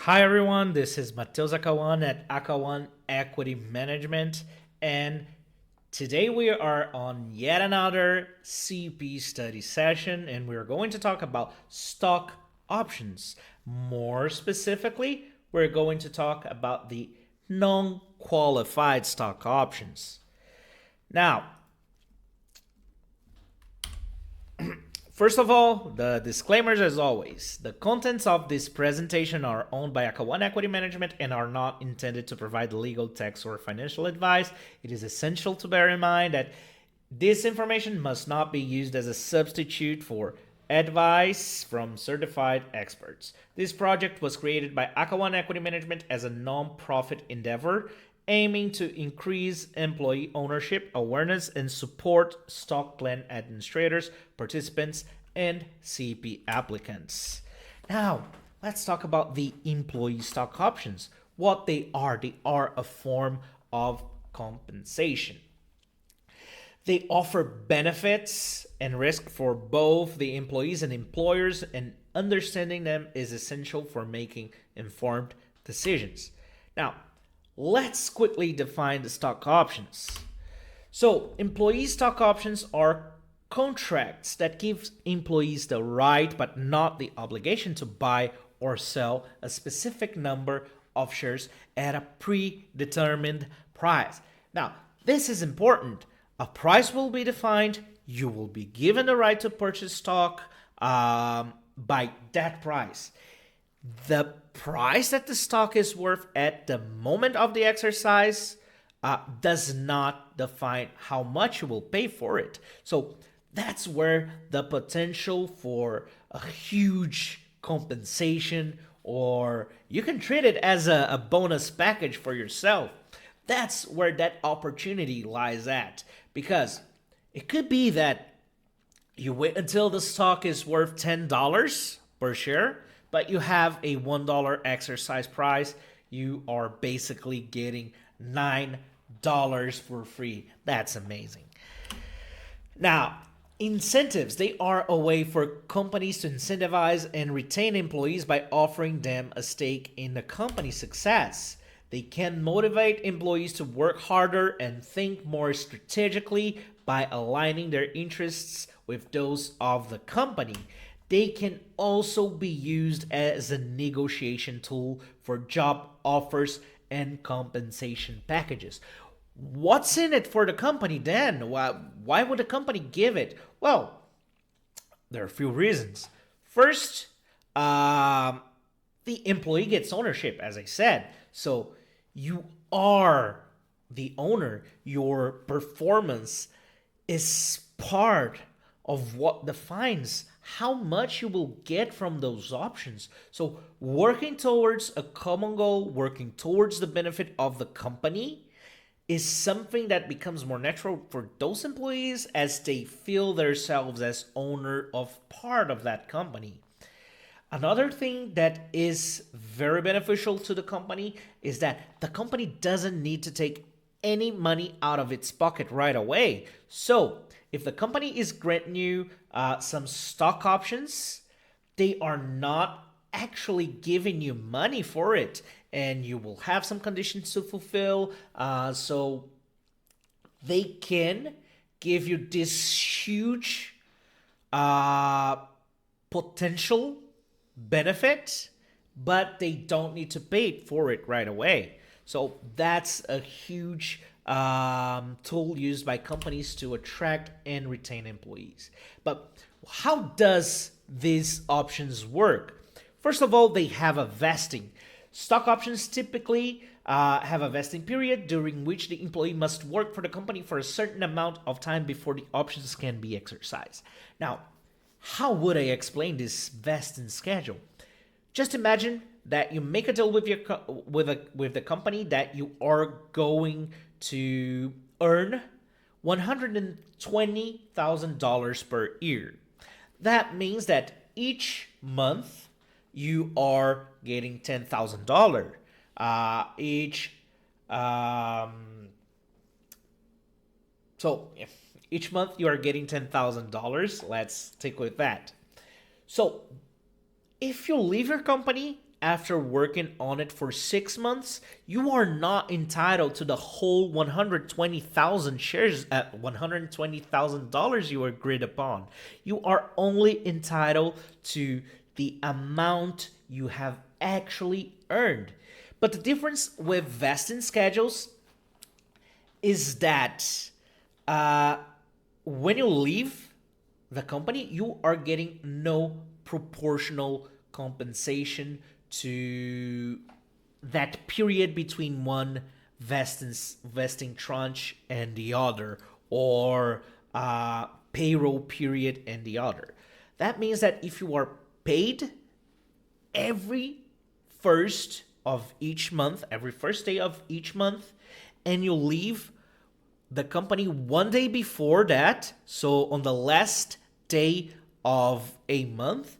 Hi everyone, this is Mateus Akawan at Akawan Equity Management, and today we are on yet another CP study session, and we're going to talk about stock options. More specifically, we're going to talk about the non qualified stock options. Now, first of all, the disclaimers as always. The contents of this presentation are owned by Akawan Equity Management and are not intended to provide legal, tax, or financial advice. It is essential to bear in mind that this information must not be used as a substitute for advice from certified experts. This project was created by Akawan Equity Management as a non-profit endeavor aiming to increase employee ownership, awareness, and support stock plan administrators, participants, and CP applicants. Now, let's talk about the employee stock options. What they are a form of compensation. They offer benefits and risk for both the employees and employers, and understanding them is essential for making informed decisions. Now, let's quickly define the stock options. So, employee stock options are contracts that give employees the right but not the obligation to buy or sell a specific number of shares at a predetermined price. Now, this is important. A price will be defined. You will be given the right to purchase stock by that price. The price that the stock is worth at the moment of the exercise does not define how much you will pay for it. So that's where the potential for a huge compensation, or you can treat it as a bonus package for yourself. That's where that opportunity lies at, because it could be that you wait until the stock is worth $10 per share, but you have a $1 exercise price. You are basically getting $9 for free. That's amazing. Now, incentives, they are a way for companies to incentivize and retain employees by offering them a stake in the company's success. They can motivate employees to work harder and think more strategically by aligning their interests with those of the company. They can also be used as a negotiation tool for job offers and compensation packages. What's in it for the company then? Why would the company give it? Well, there are a few reasons. First, the employee gets ownership, as I said. So you are the owner. Your performance is part of what defines how much you will get from those options. So working towards a common goal, working towards the benefit of the company, is something that becomes more natural for those employees as they feel themselves as owner of part of that company. Another thing that is very beneficial to the company is that the company doesn't need to take any money out of its pocket right away. So, if the company is granting you some stock options, they are not actually giving you money for it, and you will have some conditions to fulfill. So, they can give you this huge potential benefit, but they don't need to pay for it right away. So that's a huge tool used by companies to attract and retain employees. But how does these options work? First of all, they have a vesting. Stock options typically have a vesting period during which the employee must work for the company for a certain amount of time before the options can be exercised. Now, how would I explain this vesting schedule? Just imagine that you make a deal with with the company that you are going to earn $120,000 per year. That means that each month you are getting $10,000. Each so each month you are getting $10,000. Let's stick with that. So if you leave your company after working on it for 6 months, you are not entitled to the whole 120,000 shares at $120,000 you agreed upon. You are only entitled to the amount you have actually earned. But the difference with vesting schedules is that uh, when you leave the company, you are getting no proportional compensation to that period between one vesting tranche and the other, or payroll period and the other. That means that if you are paid every first of each month, every first day of each month, and you leave the company one day before that, so on the last day of a month,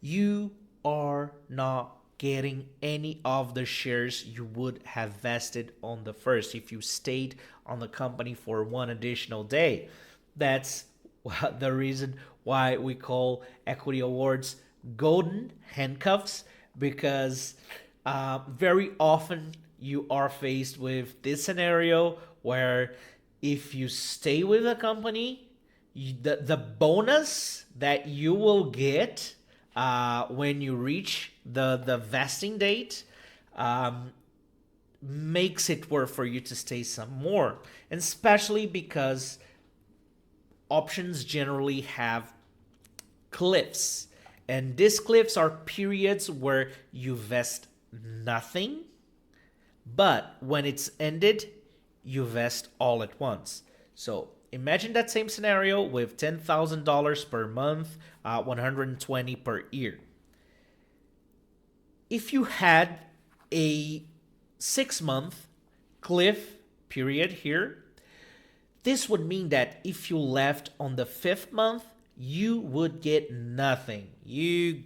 you are not getting any of the shares you would have vested on the first if you stayed on the company for one additional day. That's the reason why we call equity awards golden handcuffs, because very often you are faced with this scenario where if you stay with a company, the bonus that you will get when you reach the vesting date makes it worth for you to stay some more. And especially because options generally have cliffs. And these cliffs are periods where you vest nothing, but when it's ended, you vest all at once. So imagine that same scenario with $10,000 per month, 120 per year. If you had a 6-month cliff period here, this would mean that if you left on the 5th month, you would get nothing. You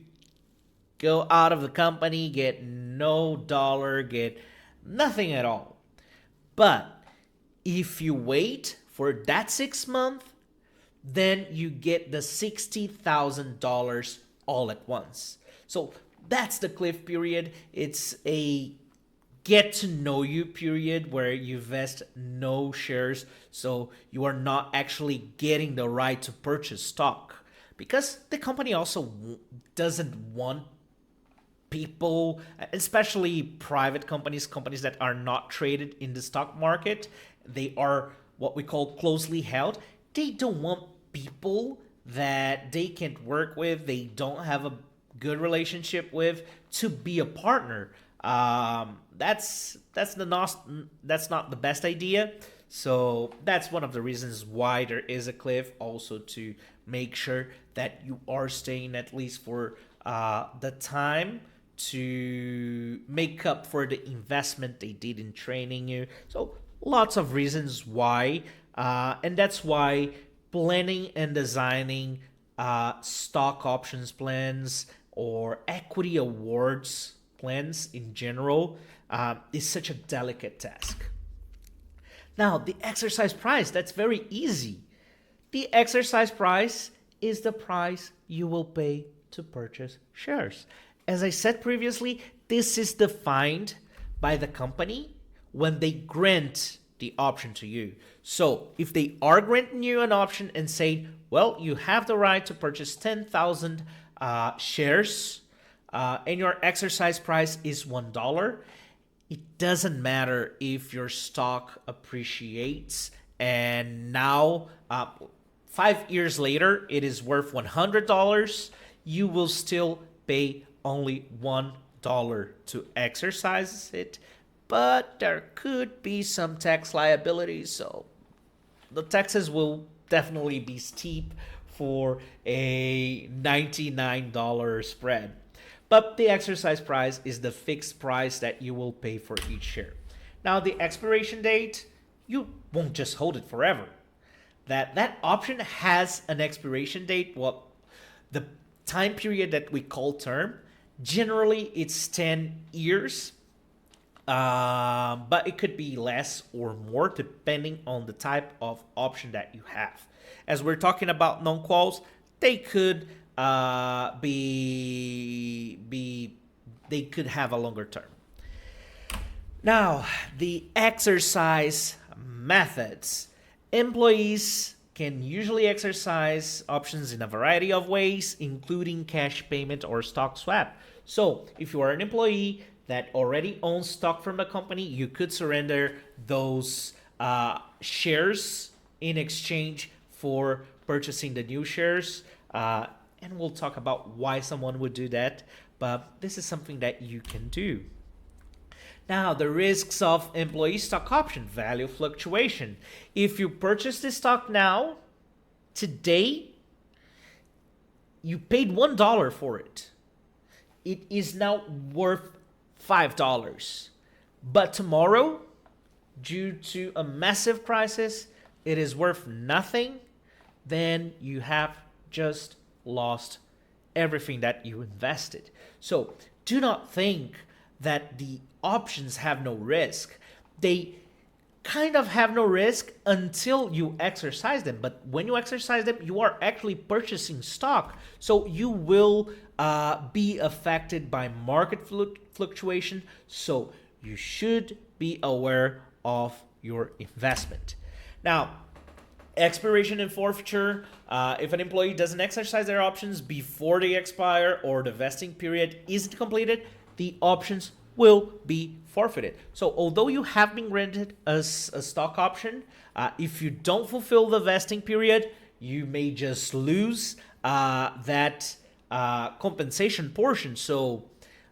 go out of the company, get no dollar, get nothing at all. But if you wait for that 6 month, then you get the $60,000 all at once. So that's the cliff period. It's a get to know you period where you vest no shares, so you are not actually getting the right to purchase stock, because the company also doesn't want people, especially private companies, companies that are not traded in the stock market, they are what we call closely held. They don't want people that they can't work with, they don't have a good relationship with, to be a partner. That's not the best idea. So that's one of the reasons why there is a cliff, also to make sure that you are staying at least for the time to make up for the investment they did in training you. So lots of reasons why, and that's why planning and designing stock options plans or equity awards plans in general is such a delicate task. Now, the exercise price, that's very easy. The exercise price is the price you will pay to purchase shares. As I said previously, this is defined by the company when they grant the option to you. So if they are granting you an option and say, well, you have the right to purchase 10,000 shares, and your exercise price is $1, it doesn't matter if your stock appreciates and now 5 years later it is worth $100, you will still pay only $1 to exercise it. But there could be some tax liabilities, so the taxes will definitely be steep for a $99 spread. But the exercise price is the fixed price that you will pay for each share. Now, the expiration date, you won't just hold it forever. That option has an expiration date. Well, the time period that we call term, generally it's 10 years, but it could be less or more depending on the type of option that you have. As we're talking about non-quals, they could be they could have a longer term. Now, the exercise methods. Employees can usually exercise options in a variety of ways, including cash payment or stock swap. So, if you are an employee that already owns stock from the company, you could surrender those shares in exchange for purchasing the new shares. And we'll talk about why someone would do that, but this is something that you can do. Now, the risks of employee stock option value fluctuation. If you purchase the stock now, today, you paid $1 for it. It is now worth $5. But tomorrow, due to a massive crisis, it is worth nothing. Then you have just lost everything that you invested. So do not think that the options have no risk. They kind of have no risk until you exercise them. But when you exercise them, you are actually purchasing stock. So you will be affected by market fluctuation. So you should be aware of your investment. Now, expiration and forfeiture. If an employee doesn't exercise their options before they expire or the vesting period isn't completed, the options will be forfeited. So although you have been granted a stock option, if you don't fulfill the vesting period, you may just lose that compensation portion. So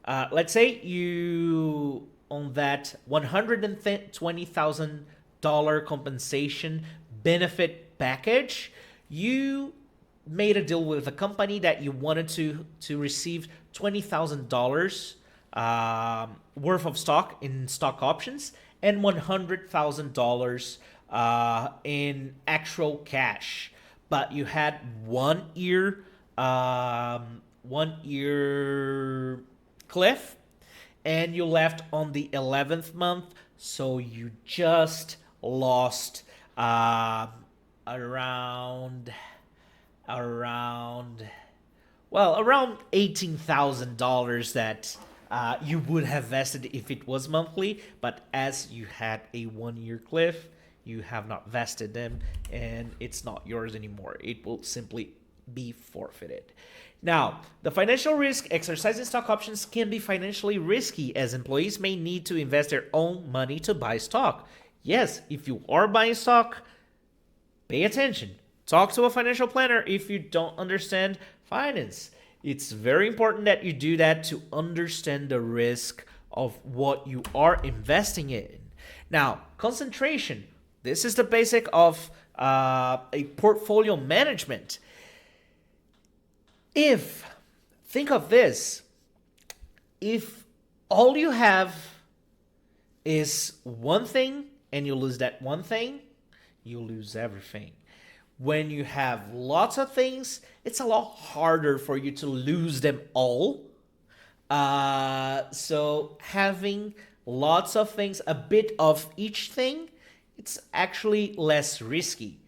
let's say you on that $120,000 compensation benefit package, you made a deal with a company that you wanted to receive $20,000 worth of stock in stock options and $100,000 in actual cash, but you had 1 year cliff, and you left on the 11th month, so you just lost around $18,000 that you would have vested if it was monthly, but as you had a 1 year cliff, you have not vested them and it's not yours anymore. It will simply be forfeited. Now, the financial risk. Exercising stock options can be financially risky as employees may need to invest their own money to buy stock. Yes, if you are buying stock, pay attention. Talk to a financial planner if you don't understand finance. It's very important that you do that to understand the risk of what you are investing in. Now, concentration. This is the basic of a portfolio management. Think of this, if all you have is one thing and you lose that one thing, you lose everything. When you have lots of things, it's a lot harder for you to lose them all. So having lots of things, a bit of each thing, it's actually less risky.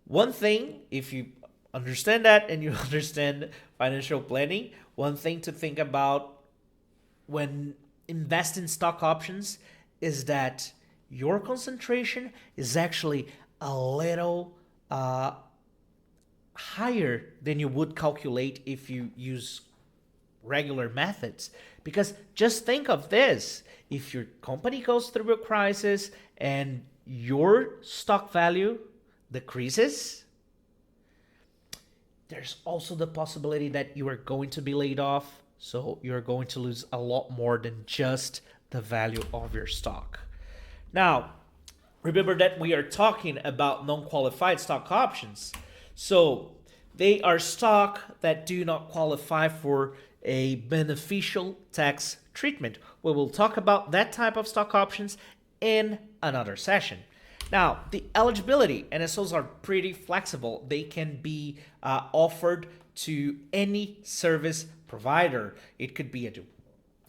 One thing, if you understand that and you understand financial planning, one thing to think about when investing in stock options is that your concentration is actually a little higher than you would calculate if you use regular methods. Because just think of this, if your company goes through a crisis and your stock value decreases, there's also the possibility that you are going to be laid off, so you're going to lose a lot more than just the value of your stock. Now, remember that we are talking about non-qualified stock options. So they are stock that do not qualify for a beneficial tax treatment. We will talk about that type of stock options in another session. Now, the eligibility, NSOs are pretty flexible. They can be offered to any service provider. It could be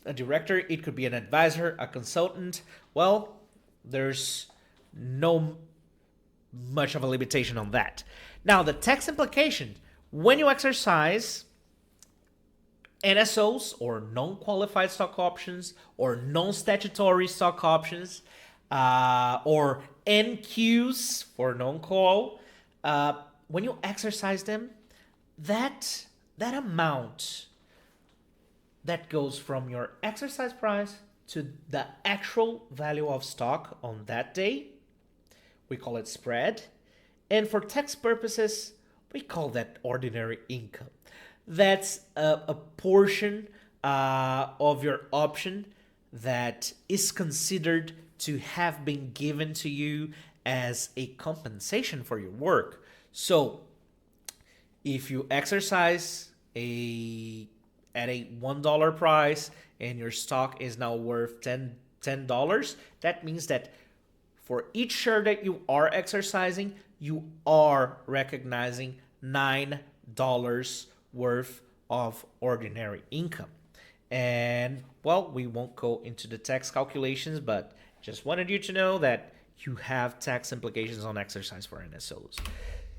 a director, it could be an advisor, a consultant. Well, there's no much of a limitation on that. Now, the tax implication, when you exercise NSOs, or non-qualified stock options, or non-statutory stock options, or NQs for non-call, when you exercise them, that amount that goes from your exercise price to the actual value of stock on that day, we call it spread. And for tax purposes, we call that ordinary income. That's a portion of your option that is considered to have been given to you as a compensation for your work. So if you exercise at a $1 price and your stock is now worth $10, that means that for each share that you are exercising, you are recognizing $9 worth of ordinary income. And well, we won't go into the tax calculations, but just wanted you to know that you have tax implications on exercise for NSOs.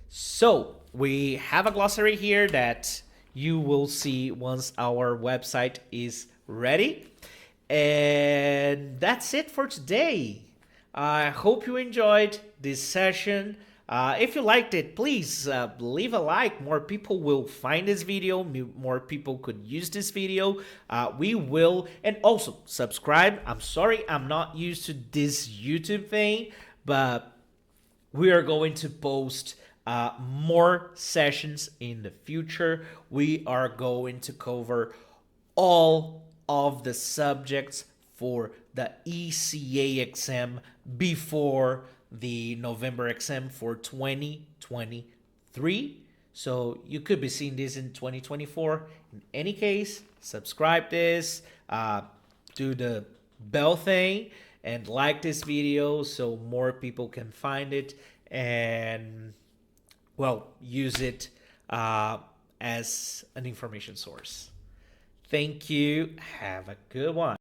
So we have a glossary here that you will see once our website is ready. And that's it for today. I hope you enjoyed this session. If you liked it, please leave a like. More people will find this video. More people could use this video. We will. And also subscribe. I'm sorry I'm not used to this YouTube thing, but we are going to post more sessions in the future. We are going to cover all of the subjects for the ECA exam before the November exam for 2023. So you could be seeing this in 2024. In any case, subscribe this, do the bell thing, and like this video so more people can find it and, well, use it as an information source. Thank you. Have a good one.